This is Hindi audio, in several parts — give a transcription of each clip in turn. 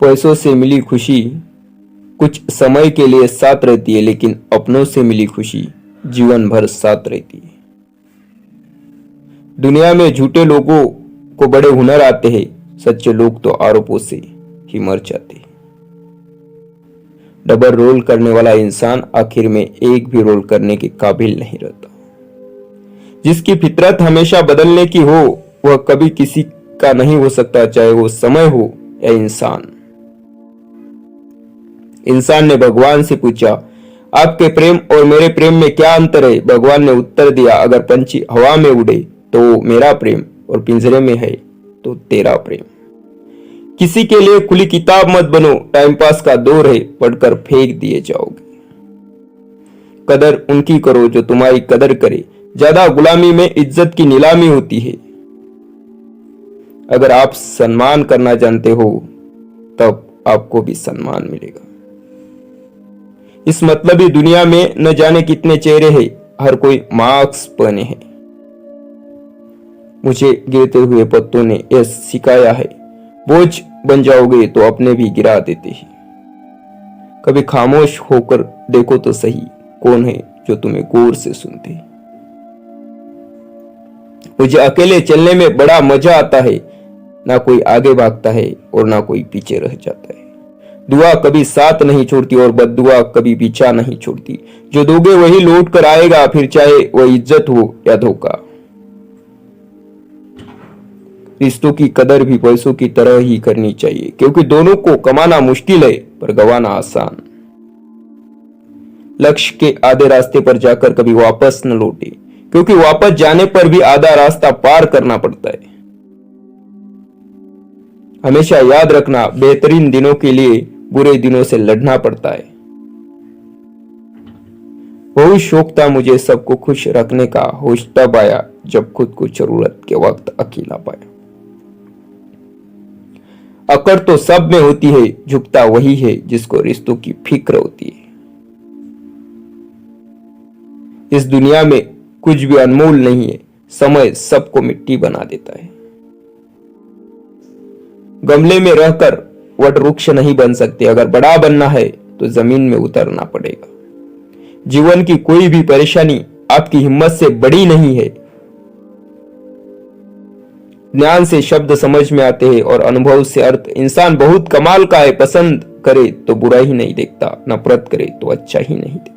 पैसों से मिली खुशी कुछ समय के लिए साथ रहती है, लेकिन अपनों से मिली खुशी जीवन भर साथ रहती है। दुनिया में झूठे लोगों को बड़े हुनर आते हैं, सच्चे लोग तो आरोपों से ही मर जाते हैं। डबल रोल करने वाला इंसान आखिर में एक भी रोल करने के काबिल नहीं रहता। जिसकी फितरत हमेशा बदलने की हो वह कभी किसी का नहीं हो सकता, चाहे वो समय हो या इंसान। इंसान ने भगवान से पूछा, आपके प्रेम और मेरे प्रेम में क्या अंतर है? भगवान ने उत्तर दिया, अगर पंछी हवा में उड़े तो मेरा प्रेम, और पिंजरे में है तो तेरा प्रेम। किसी के लिए खुली किताब मत बनो, टाइम पास का दौर है, पढ़कर फेंक दिए जाओगे। कदर उनकी करो जो तुम्हारी कदर करे, ज्यादा गुलामी में इज्जत की नीलामी होती है। अगर आप सम्मान करना जानते हो तब आपको भी सम्मान मिलेगा। इस मतलबी दुनिया में न जाने कितने चेहरे हैं, हर कोई मास्क पहने हैं। मुझे गिरते हुए पत्तों ने यह सिखाया है, बोझ बन जाओगे तो अपने भी गिरा देते हैं। कभी खामोश होकर देखो तो सही, कौन है जो तुम्हें गौर से सुनते। मुझे अकेले चलने में बड़ा मजा आता है, ना कोई आगे भागता है और ना कोई पीछे रह जाता है। दुआ कभी साथ नहीं छोड़ती और बद्दुआ कभी पीछा नहीं छोड़ती। जो दोगे वही लौट कर आएगा, फिर चाहे वह इज्जत हो या धोखा। रिश्तों की कदर भी पैसों की तरह ही करनी चाहिए, क्योंकि दोनों को कमाना मुश्किल है पर गंवाना आसान। लक्ष्य के आधे रास्ते पर जाकर कभी वापस न लौटे, क्योंकि वापस जाने पर भी आधा रास्ता पार करना पड़ता है। हमेशा याद रखना, बेहतरीन दिनों के लिए बुरे दिनों से लड़ना पड़ता है। बहुत शौक था मुझे सबको खुश रखने का, होश तब आया जब खुद को जरूरत के वक्त अकेला पाया। अकड़ तो सब में होती है, झुकता वही है जिसको रिश्तों की फिक्र होती है। इस दुनिया में कुछ भी अनमोल नहीं है, समय सबको मिट्टी बना देता है। गमले में रहकर वट वृक्ष नहीं बन सकते, अगर बड़ा बनना है तो जमीन में उतरना पड़ेगा। जीवन की कोई भी परेशानी आपकी हिम्मत से बड़ी नहीं है। ज्ञान से शब्द समझ में आते हैं और अनुभव से अर्थ। इंसान बहुत कमाल का है, पसंद करे तो बुरा ही नहीं देखता, नफरत करे तो अच्छा ही नहीं देखता।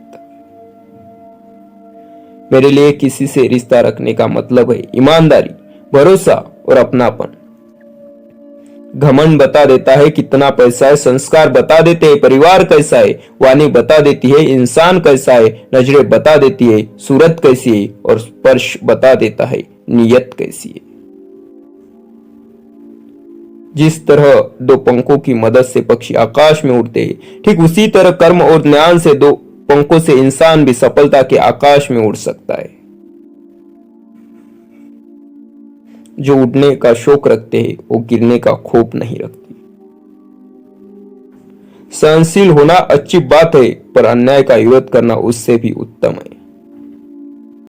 मेरे लिए किसी से रिश्ता रखने का मतलब है ईमानदारी, भरोसा और अपनापन। घमंड बता देता है कितना पैसा है, संस्कार बता देते हैं परिवार कैसा है, वाणी बता देती है इंसान कैसा है, नजरें बता देती है सूरत कैसी है, और स्पर्श बता देता है नीयत कैसी है। जिस तरह दो पंखों की मदद से पक्षी आकाश में उड़ते हैं, ठीक उसी तरह कर्म और ज्ञान से दो पंखों से इंसान भी सफलता के आकाश में उड़ सकता है। जो उड़ने का शौक रखते हैं वो गिरने का खौफ नहीं रखती। सहनशील होना अच्छी बात है, पर अन्याय का विरोध करना उससे भी उत्तम है।